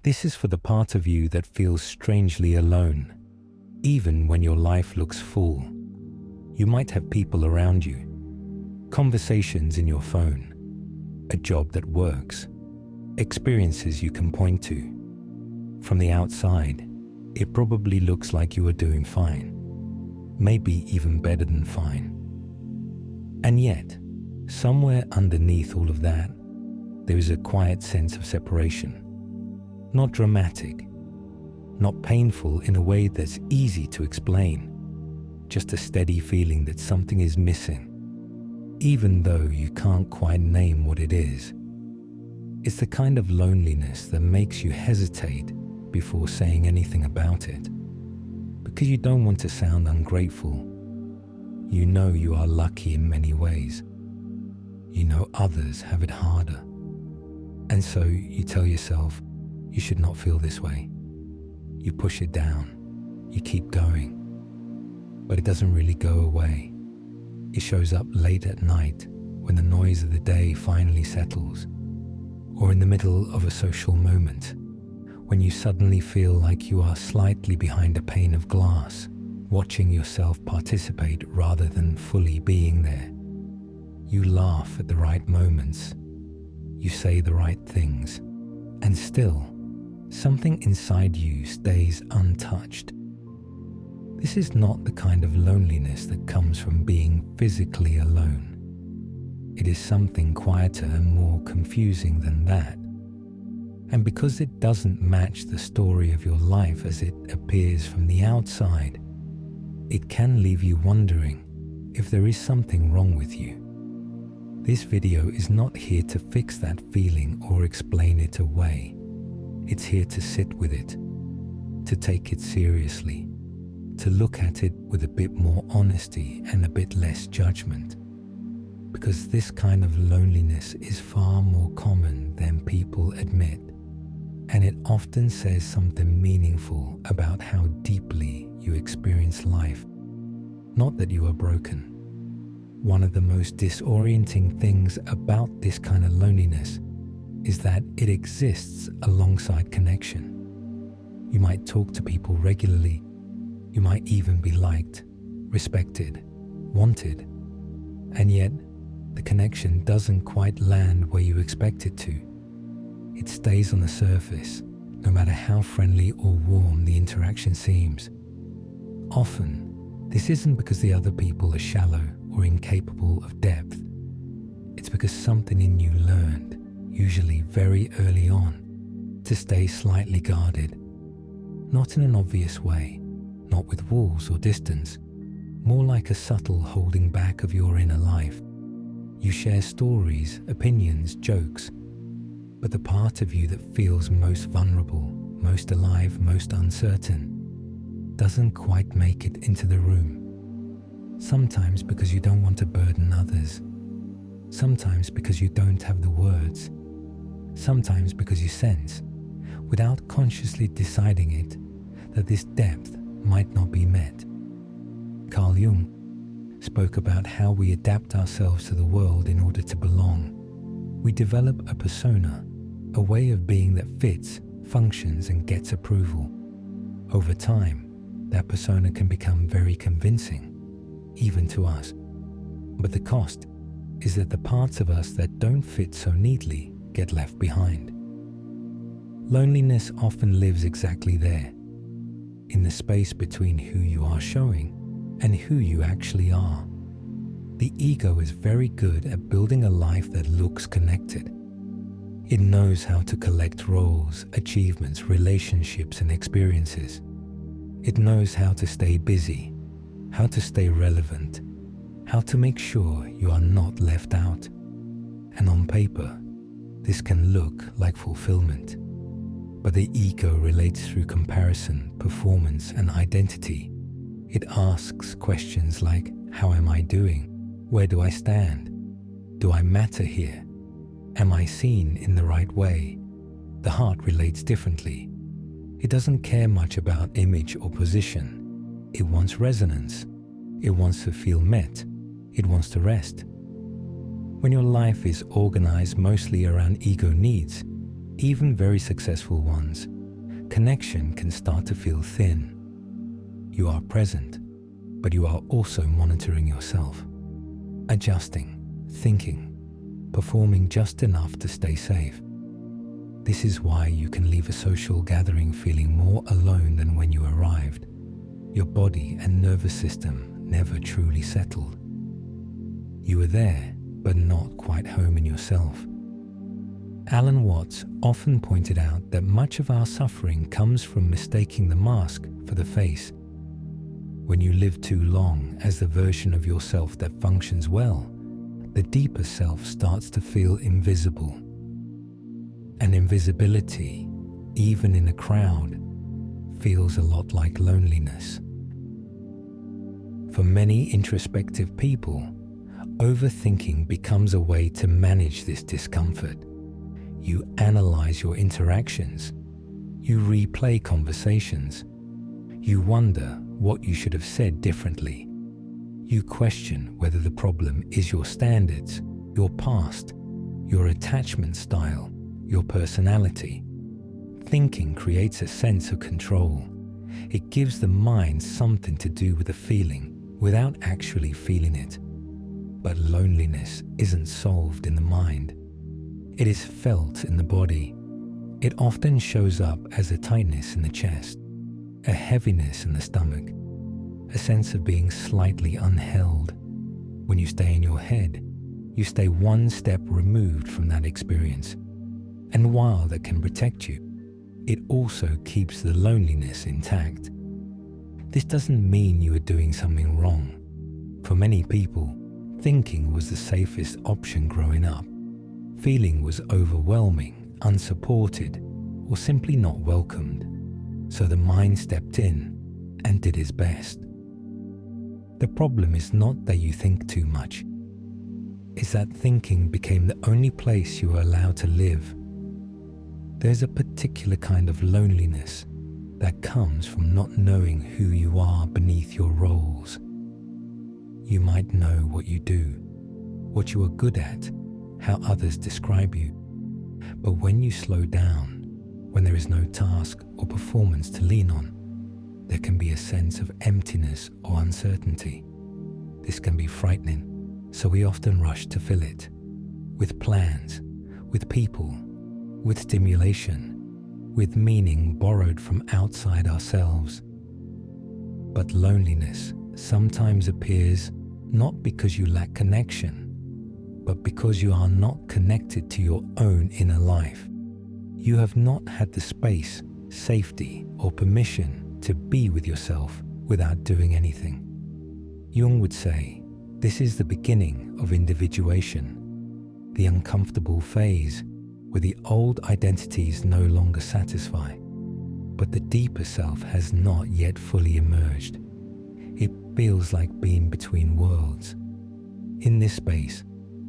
This is for the part of you that feels strangely alone, even when your life looks full. You might have people around you, conversations in your phone, a job that works, experiences you can point to. From the outside, it probably looks like you are doing fine, maybe even better than fine. And yet, somewhere underneath all of that, there is a quiet sense of separation. Not dramatic, not painful in a way that's easy to explain, just a steady feeling that something is missing, even though you can't quite name what it is. It's the kind of loneliness that makes you hesitate before saying anything about it, because you don't want to sound ungrateful. You know you are lucky in many ways. You know others have it harder. And so you tell yourself, you should not feel this way. You push it down. You keep going. But it doesn't really go away. It shows up late at night when the noise of the day finally settles, or in the middle of a social moment, when you suddenly feel like you are slightly behind a pane of glass, watching yourself participate rather than fully being there. You laugh at the right moments. You say the right things. And still, something inside you stays untouched. This is not the kind of loneliness that comes from being physically alone. It is something quieter and more confusing than that. And because it doesn't match the story of your life as it appears from the outside, it can leave you wondering if there is something wrong with you. This video is not here to fix that feeling or explain it away. It's here to sit with it, to take it seriously, to look at it with a bit more honesty and a bit less judgment. Because this kind of loneliness is far more common than people admit, and it often says something meaningful about how deeply you experience life. Not that you are broken. One of the most disorienting things about this kind of loneliness is that it exists alongside connection. You might talk to people regularly. You might even be liked, respected, wanted. And yet, the connection doesn't quite land where you expect it to. It stays on the surface, no matter how friendly or warm the interaction seems. Often, this isn't because the other people are shallow or incapable of depth. It's because something in you learned, usually very early on, to stay slightly guarded. Not in an obvious way, not with walls or distance, more like a subtle holding back of your inner life. You share stories, opinions, jokes, but the part of you that feels most vulnerable, most alive, most uncertain, doesn't quite make it into the room. Sometimes because you don't want to burden others. Sometimes because you don't have the words. Sometimes because you sense, without consciously deciding it, that this depth might not be met. Carl Jung spoke about how we adapt ourselves to the world in order to belong. We develop a persona, a way of being that fits, functions, and gets approval. Over time, that persona can become very convincing, even to us. But the cost is that the parts of us that don't fit so neatly get left behind. Loneliness often lives exactly there, in the space between who you are showing and who you actually are. The ego is very good at building a life that looks connected. It knows how to collect roles, achievements, relationships, and experiences. It knows how to stay busy, how to stay relevant, how to make sure you are not left out. And on paper, this can look like fulfillment. But the ego relates through comparison, performance, and identity. It asks questions like, how am I doing? Where do I stand? Do I matter here? Am I seen in the right way? The heart relates differently. It doesn't care much about image or position. It wants resonance. It wants to feel met. It wants to rest. When your life is organized mostly around ego needs, even very successful ones, connection can start to feel thin. You are present, but you are also monitoring yourself, adjusting, thinking, performing just enough to stay safe. This is why you can leave a social gathering feeling more alone than when you arrived. Your body and nervous system never truly settled. You were there, but not quite home in yourself. Alan Watts often pointed out that much of our suffering comes from mistaking the mask for the face. When you live too long as the version of yourself that functions well, the deeper self starts to feel invisible. And invisibility, even in a crowd, feels a lot like loneliness. For many introspective people, overthinking becomes a way to manage this discomfort. You analyze your interactions, you replay conversations, you wonder what you should have said differently. You question whether the problem is your standards, your past, your attachment style, your personality. Thinking creates a sense of control. It gives the mind something to do with the feeling without actually feeling it. But loneliness isn't solved in the mind. It is felt in the body. It often shows up as a tightness in the chest, a heaviness in the stomach, a sense of being slightly unheld. When you stay in your head, you stay one step removed from that experience. And while that can protect you, it also keeps the loneliness intact. This doesn't mean you are doing something wrong. For many people, thinking was the safest option growing up. Feeling was overwhelming, unsupported, or simply not welcomed. So the mind stepped in and did its best. The problem is not that you think too much. It's that thinking became the only place you were allowed to live. There's a particular kind of loneliness that comes from not knowing who you are beneath your roles. You might know what you do, what you are good at, how others describe you. But when you slow down, when there is no task or performance to lean on, there can be a sense of emptiness or uncertainty. This can be frightening, so we often rush to fill it with plans, with people, with stimulation, with meaning borrowed from outside ourselves. But loneliness sometimes appears not because you lack connection, but because you are not connected to your own inner life. You have not had the space, safety, or permission to be with yourself without doing anything. Jung would say, this is the beginning of individuation, the uncomfortable phase where the old identities no longer satisfy, but the deeper self has not yet fully emerged. It feels like being between worlds. In this space,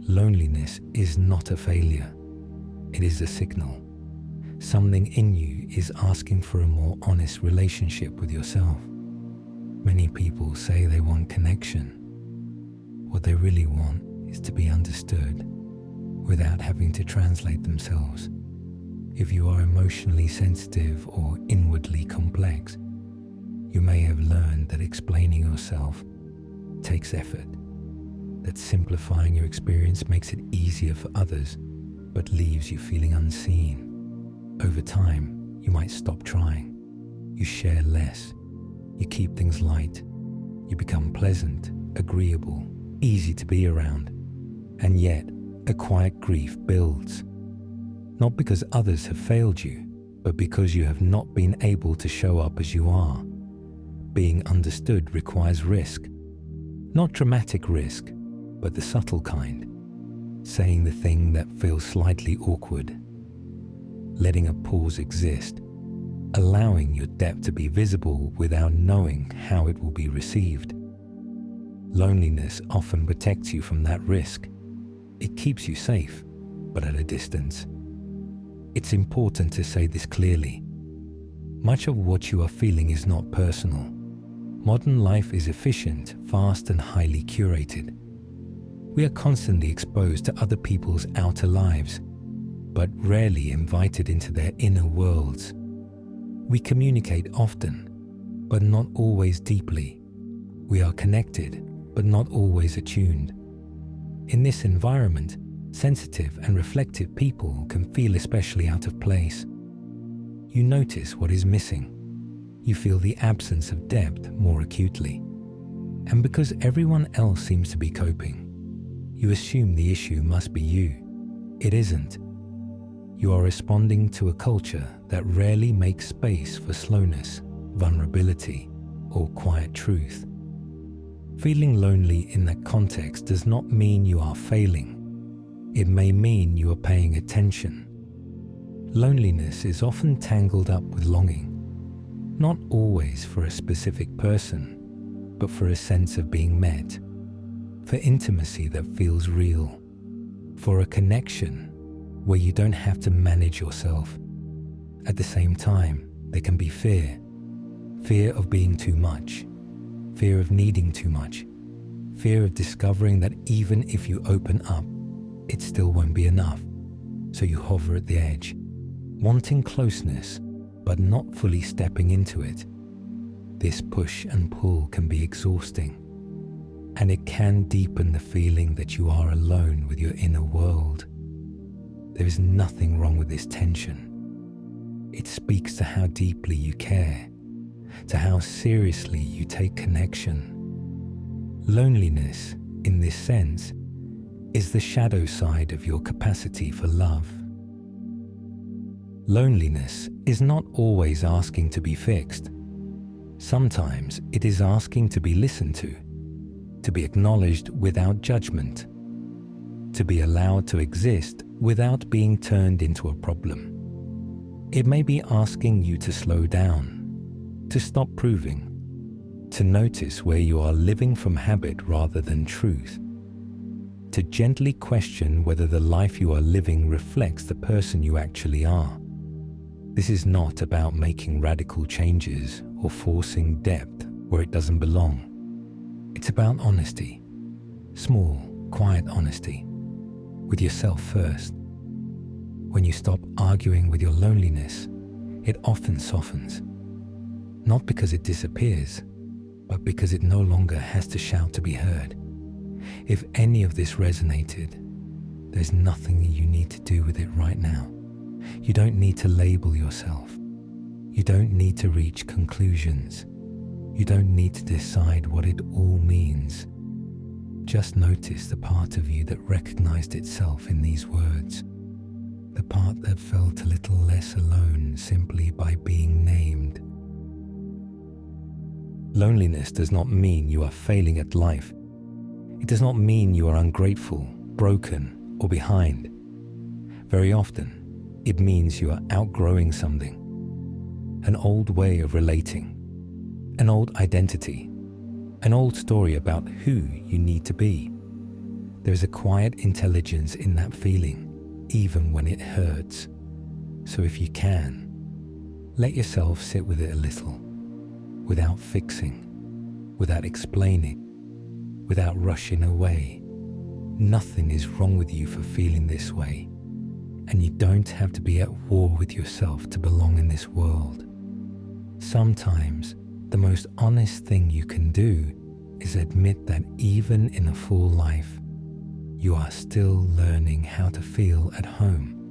loneliness is not a failure. It is a signal. Something in you is asking for a more honest relationship with yourself. Many people say they want connection. What they really want is to be understood without having to translate themselves. If you are emotionally sensitive or inwardly complex, you may have learned that explaining yourself takes effort, that simplifying your experience makes it easier for others, but leaves you feeling unseen. Over time, you might stop trying. You share less. You keep things light. You become pleasant, agreeable, easy to be around. And yet, a quiet grief builds. Not because others have failed you, but because you have not been able to show up as you are. Being understood requires risk. Not dramatic risk, but the subtle kind. Saying the thing that feels slightly awkward. Letting a pause exist. Allowing your depth to be visible without knowing how it will be received. Loneliness often protects you from that risk. It keeps you safe, but at a distance. It's important to say this clearly. Much of what you are feeling is not personal. Modern life is efficient, fast, and highly curated. We are constantly exposed to other people's outer lives. but rarely invited into their inner worlds. We communicate often, but not always deeply. We are connected, but not always attuned. In this environment, sensitive and reflective people can feel especially out of place. You notice what is missing. You feel the absence of depth more acutely. And because everyone else seems to be coping, you assume the issue must be you. It isn't. You are responding to a culture that rarely makes space for slowness, vulnerability, or quiet truth. Feeling lonely in that context does not mean you are failing. It may mean you are paying attention. Loneliness is often tangled up with longing, not always for a specific person, but for a sense of being met, for intimacy that feels real, for a connection where you don't have to manage yourself. At the same time, there can be fear of being too much, fear of needing too much, fear of discovering that even if you open up, it still won't be enough. So you hover at the edge, wanting closeness, but not fully stepping into it. This push and pull can be exhausting, and it can deepen the feeling that you are alone with your inner world. There is nothing wrong with this tension. It speaks to how deeply you care, to how seriously you take connection. Loneliness, in this sense, is the shadow side of your capacity for love. Loneliness is not always asking to be fixed. Sometimes it is asking to be listened to be acknowledged without judgment, to be allowed to exist without being turned into a problem. It may be asking you to slow down, to stop proving, to notice where you are living from habit rather than truth, to gently question whether the life you are living reflects the person you actually are. This is not about making radical changes or forcing depth where it doesn't belong. It's about honesty, small, quiet honesty, with yourself first. When you stop arguing with your loneliness, it often softens, not because it disappears, but because it no longer has to shout to be heard. If any of this resonated, there's nothing you need to do with it right now. You don't need to label yourself. You don't need to reach conclusions. You don't need to decide what it all means. Just notice the part of you that recognized itself in these words, the part that felt a little less alone simply by being named. Loneliness does not mean you are failing at life. It does not mean you are ungrateful, broken, or behind. Very often, it means you are outgrowing something, an old way of relating, an old identity, an old story about who you need to be. There is a quiet intelligence in that feeling, even when it hurts. So if you can, let yourself sit with it a little, without fixing, without explaining, without rushing away. Nothing is wrong with you for feeling this way, and you don't have to be at war with yourself to belong in this world. Sometimes, the most honest thing you can do is admit that even in a full life, you are still learning how to feel at home.